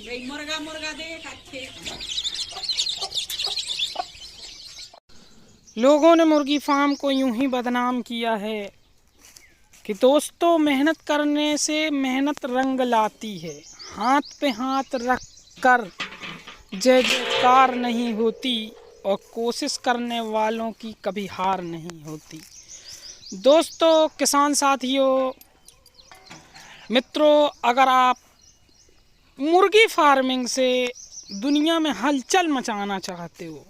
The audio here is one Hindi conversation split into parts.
गई मुर्गा मुर्गा देख अच्छे। लोगों ने मुर्गी फार्म को यूं ही बदनाम किया है कि दोस्तों मेहनत करने से मेहनत रंग लाती है। हाथ पे हाथ रख कर जय जयकार नहीं होती और कोशिश करने वालों की कभी हार नहीं होती। दोस्तों, किसान साथियों, मित्रों, अगर आप मुर्गी फार्मिंग से दुनिया में हलचल मचाना चाहते हो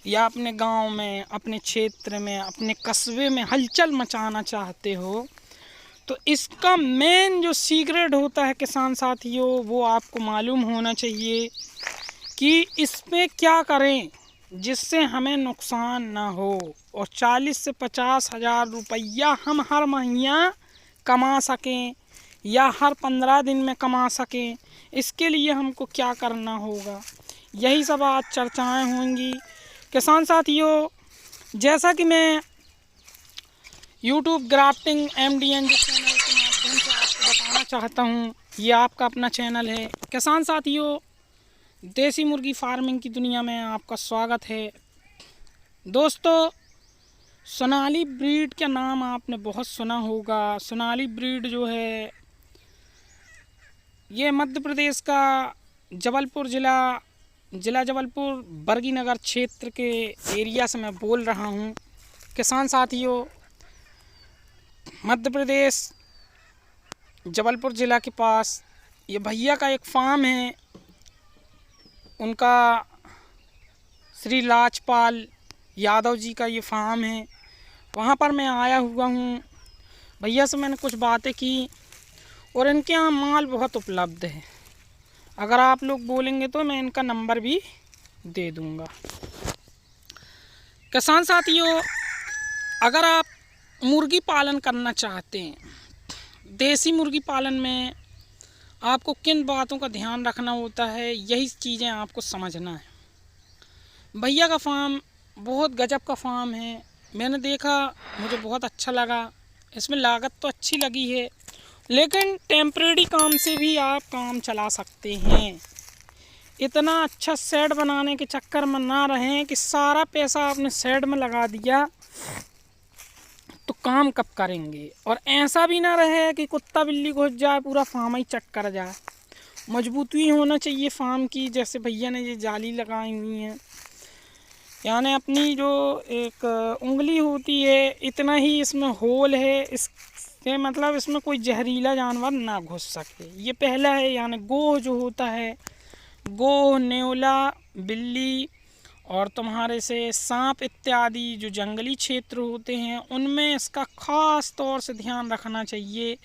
या अपने गांव में, अपने क्षेत्र में, अपने कस्बे में हलचल मचाना चाहते हो, तो इसका मेन जो सीक्रेट होता है किसान साथियों, वो आपको मालूम होना चाहिए कि इसमें क्या करें जिससे हमें नुकसान ना हो और 40 से 50 हज़ार रुपया हम हर महीना कमा सकें या हर 15 दिन में कमा सकें। इसके लिए हमको क्या करना होगा, यही सब आज चर्चाएं होंगी। किसान साथियों, जैसा कि मैं यूट्यूब ग्राफ्टिंग MDN चैनल के माध्यम से आपको बताना चाहता हूँ, ये आपका अपना चैनल है। किसान साथियों, देसी मुर्गी फार्मिंग की दुनिया में आपका स्वागत है। दोस्तों, सोनाली ब्रीड का नाम आपने बहुत सुना होगा। सोनाली ब्रीड जो है ये मध्य प्रदेश का जबलपुर ज़िला जबलपुर बरगी नगर क्षेत्र के एरिया से मैं बोल रहा हूँ। किसान साथियों, मध्य प्रदेश जबलपुर ज़िला के पास ये भैया का एक फार्म है, उनका श्री लाजपाल यादव जी का ये फार्म है। वहाँ पर मैं आया हुआ हूँ। भैया से मैंने कुछ बातें की और इनके यहाँ माल बहुत उपलब्ध है। अगर आप लोग बोलेंगे तो मैं इनका नंबर भी दे दूँगा। किसान साथियों, अगर आप मुर्गी पालन करना चाहते हैं, देसी मुर्गी पालन में आपको किन बातों का ध्यान रखना होता है, यही चीज़ें आपको समझना है। भैया का फार्म बहुत गजब का फार्म है। मैंने देखा, मुझे बहुत अच्छा लगा। इसमें लागत तो अच्छी लगी है, लेकिन टेम्परेरी काम से भी आप काम चला सकते हैं। इतना अच्छा शेड बनाने के चक्कर में ना रहें कि सारा पैसा आपने शेड में लगा दिया तो काम कब करेंगे, और ऐसा भी ना रहे कि कुत्ता बिल्ली घुस जाए पूरा फार्म ही चट कर जाए। मजबूती होना चाहिए फार्म की। जैसे भैया ने ये जाली लगाई हुई है, यानी अपनी जो एक उंगली होती है इतना ही इसमें होल है, इसके मतलब इसमें कोई जहरीला जानवर ना घुस सके। ये पहला है। यानी गोह जो होता है, गोह, नेवला, बिल्ली और तुम्हारे से सांप इत्यादि जो जंगली क्षेत्र होते हैं, उनमें इसका ख़ास तौर से ध्यान रखना चाहिए।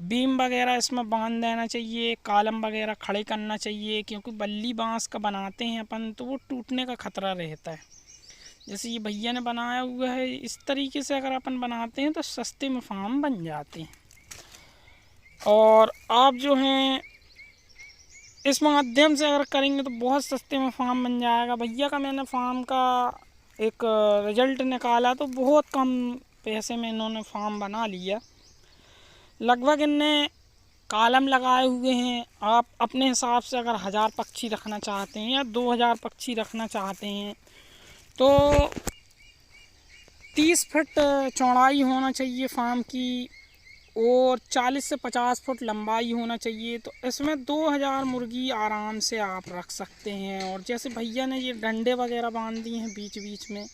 बीम वगैरह इसमें बांध देना चाहिए, कॉलम वगैरह खड़े करना चाहिए, क्योंकि बल्ली बांस का बनाते हैं अपन तो वो टूटने का ख़तरा रहता है। जैसे ये भैया ने बनाया हुआ है, इस तरीके से अगर अपन बनाते हैं तो सस्ते में फार्म बन जाते हैं। और आप जो हैं इस माध्यम से अगर करेंगे तो बहुत सस्ते में फार्म बन जाएगा। भैया का मैंने फार्म का एक रिजल्ट निकाला तो बहुत कम पैसे में इन्होंने फार्म बना लिया। लगभग इनने कॉलम लगाए हुए हैं। आप अपने हिसाब से अगर 1000 पक्षी रखना चाहते हैं या 2000 पक्षी रखना चाहते हैं तो 30 फुट चौड़ाई होना चाहिए फार्म की और 40 से 50 फुट लंबाई होना चाहिए। तो इसमें 2000 मुर्गी आराम से आप रख सकते हैं। और जैसे भैया ने ये डंडे वगैरह बांध दिए हैं बीच बीच में,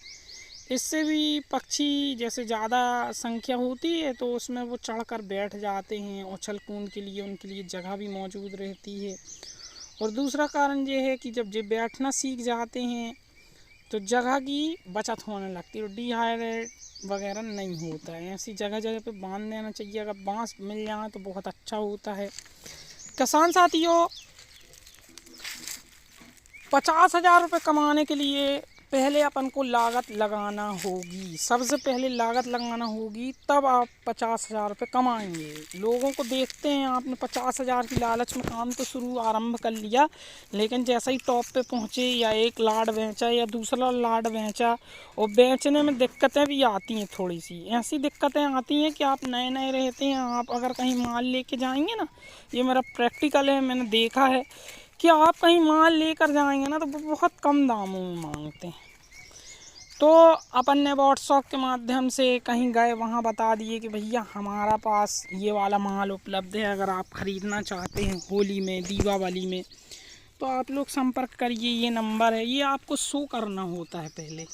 इससे भी पक्षी जैसे ज़्यादा संख्या होती है तो उसमें वो चढ़कर बैठ जाते हैं। उछल कूद के लिए उनके लिए जगह भी मौजूद रहती है। और दूसरा कारण ये है कि जब ये बैठना सीख जाते हैं तो जगह की बचत होने लगती है और डिहाइड्रेट वगैरह नहीं होता है। ऐसी जगह जगह पे बांध देना चाहिए। अगर बांस मिल जाए तो बहुत अच्छा होता है। किसान साथियों, 50,000 रुपये कमाने के लिए पहले अपन को लागत लगाना होगी। सबसे पहले लागत लगाना होगी, तब आप 50,000 रुपये कमाएंगे। लोगों को देखते हैं, आपने 50,000 की लालच में काम तो शुरू आरंभ कर लिया, लेकिन जैसे ही टॉप पे पहुँचे या एक लाड बेचा या दूसरा लाड बेचा, और बेचने में दिक्कतें भी आती हैं। थोड़ी सी ऐसी दिक्कतें आती हैं कि आप नए नए रहते हैं। आप अगर कहीं माल लेके जाएंगे ना, ये मेरा प्रैक्टिकल है, मैंने देखा है कि आप कहीं माल लेकर जाएंगे ना तो वो बहुत कम दामों में मांगते हैं। तो अपन ने व्हाट्सएप के माध्यम से कहीं गए, वहाँ बता दिए कि भैया हमारा पास ये वाला माल उपलब्ध है, अगर आप ख़रीदना चाहते हैं होली में, दीपावली में, तो आप लोग संपर्क करिए, ये नंबर है। ये आपको शो करना होता है पहले,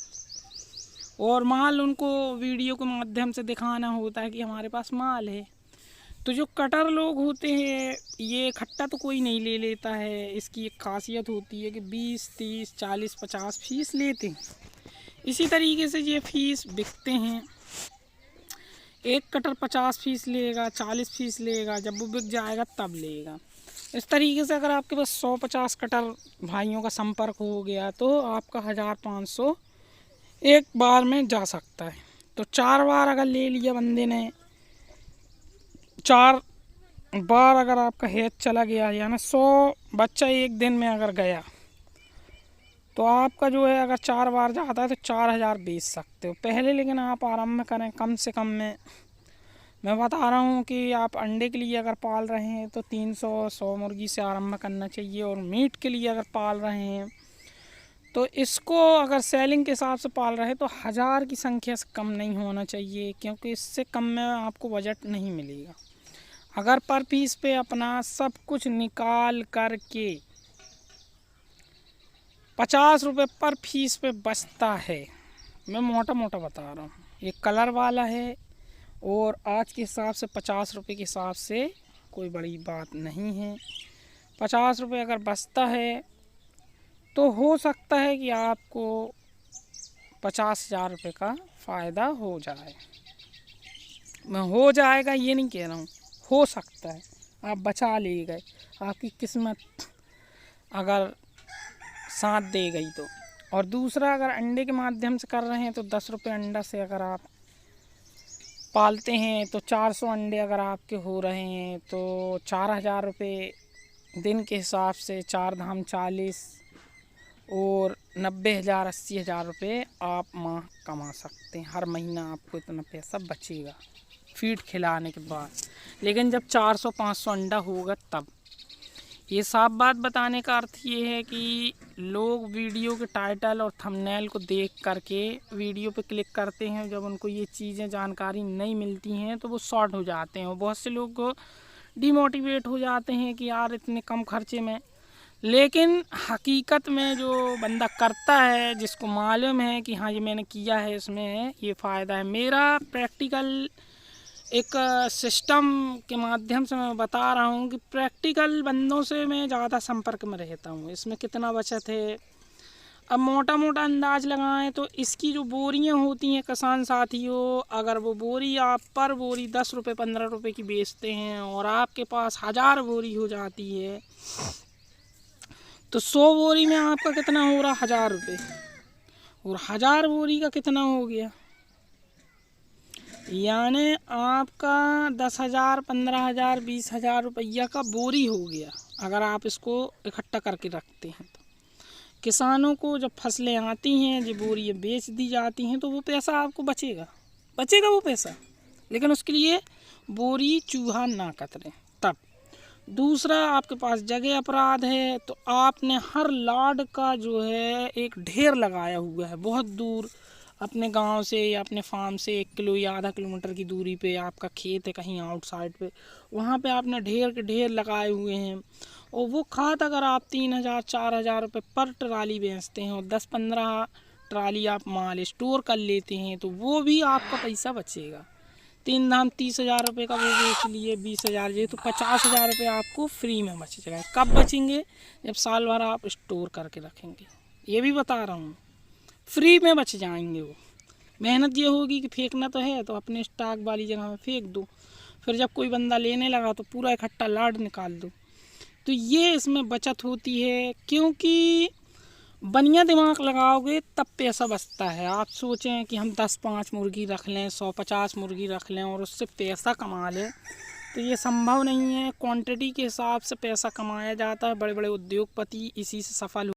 और माल उनको वीडियो के माध्यम से दिखाना होता है कि हमारे पास माल है। तो जो कटर लोग होते हैं, ये इकट्ठा तो कोई नहीं ले लेता है। इसकी एक खासियत होती है कि 20, 30, 40, 50 फीस लेते हैं। इसी तरीके से ये फीस बिकते हैं। एक कटर 50 फीस लेगा, 40 फीस लेगा, जब वो बिक जाएगा तब लेगा। इस तरीके से अगर आपके पास 150 कटर भाइयों का संपर्क हो गया तो आपका 1500 एक बार में जा सकता है। तो 4 बार अगर ले लिया बंदे ने, 4 बार अगर आपका हेज चला गया, यानी 100 बच्चा एक दिन में अगर गया, तो आपका जो है अगर 4 बार जाता है तो 4000 बेच सकते हो पहले। लेकिन आप आरंभ करें कम से कम में। मैं बता रहा हूँ कि आप अंडे के लिए अगर पाल रहे हैं तो 300-100 मुर्गी से आरंभ करना चाहिए, और मीट के लिए अगर पाल रहे हैं तो इसको अगर सेलिंग के हिसाब से पाल रहे हैं तो 1000 की संख्या से कम नहीं होना चाहिए, क्योंकि इससे कम में आपको बजट नहीं मिलेगा। अगर पर पीस पे अपना सब कुछ निकाल करके 50 रुपये पर फीस पे बचता है, मैं मोटा मोटा बता रहा हूँ। ये कलर वाला है, और आज के हिसाब से 50 रुपये के हिसाब से कोई बड़ी बात नहीं है। 50 रुपये अगर बचता है तो हो सकता है कि आपको 50,000 रुपये का फ़ायदा हो जाए। मैं हो जाएगा ये नहीं कह रहा हूँ, हो सकता है। आप बचा ले गए, आपकी किस्मत अगर साथ दे गई तो। और दूसरा, अगर अंडे के माध्यम से कर रहे हैं तो 10 रुपये अंडा से अगर आप पालते हैं तो 400 अंडे अगर आपके हो रहे हैं तो 4000 रुपये दिन के हिसाब से, 4 धाम 40, और 90,000 80,000 रुपये आप माह कमा सकते हैं। हर महीना आपको इतना पैसा बचेगा फीड खिलाने के बाद। लेकिन जब 400-500 अंडा होगा तब। ये साफ बात बताने का अर्थ ये है कि लोग वीडियो के टाइटल और थंबनेल को देख करके वीडियो पे क्लिक करते हैं। जब उनको ये चीज़ें जानकारी नहीं मिलती हैं तो वो शॉर्ट हो जाते हैं, और बहुत से लोग डिमोटिवेट हो जाते हैं कि यार इतने कम खर्चे में। लेकिन हकीकत में जो बंदा करता है, जिसको मालूम है कि हाँ ये मैंने किया है, इसमें ये फ़ायदा है। मेरा प्रैक्टिकल एक सिस्टम के माध्यम से मैं बता रहा हूँ कि प्रैक्टिकल बंदों से मैं ज़्यादा संपर्क में रहता हूँ। इसमें कितना बचत है, अब मोटा मोटा अंदाज लगाएं तो इसकी जो बोरियां होती हैं किसान साथियों, अगर वो बोरी आप पर बोरी 10 रुपये 15 रुपये की बेचते हैं और आपके पास 1000 बोरी हो जाती है, तो 100 बोरी में आपका कितना हो रहा, 1000 रुपये। और 1000 बोरी का कितना हो गया, यानी आपका 10,000 15,000 20,000 रुपया का बोरी हो गया अगर आप इसको इकट्ठा करके रखते हैं तो। किसानों को जब फसलें आती हैं, जब बोरी बेच दी जाती हैं, तो वो पैसा आपको बचेगा वो पैसा। लेकिन उसके लिए बोरी चूहा ना कतरे तब। दूसरा, आपके पास जगह अपराध है तो आपने हर लाड का जो है एक ढेर लगाया हुआ है बहुत दूर अपने गांव से या अपने फार्म से 1 किलो या आधा किलोमीटर की दूरी पे आपका खेत है कहीं आउटसाइड पे, वहाँ पे आपने ढेर के ढेर लगाए हुए हैं। और वो खाद अगर आप 3,000-4,000 रुपये पर ट्राली बेचते हैं और 10-15 ट्राली आप माल स्टोर कर लेते हैं, तो वो भी आपका पैसा बचेगा। 3 धाम 30,000 रुपये का वो बेच लिए, 20,000 ये तो 50,000 रुपये आपको फ्री में बच जाएगा। कब बचेंगे, जब साल भर आप स्टोर करके रखेंगे। ये भी बता रहा हूँ, फ्री में बच जाएंगे वो। मेहनत ये होगी कि फेंकना तो है तो अपने स्टॉक वाली जगह में फेंक दो, फिर जब कोई बंदा लेने लगा तो पूरा इकट्ठा लाड निकाल दो। तो ये इसमें बचत होती है, क्योंकि बढ़िया दिमाग लगाओगे तब पैसा बचता है। आप सोचें कि हम 10-5 मुर्गी रख लें, 100-50 मुर्गी रख लें और उससे पैसा कमा लें, तो ये संभव नहीं है। क्वांटिटी के हिसाब से पैसा कमाया जाता है। बड़े बड़े उद्योगपति इसी से सफल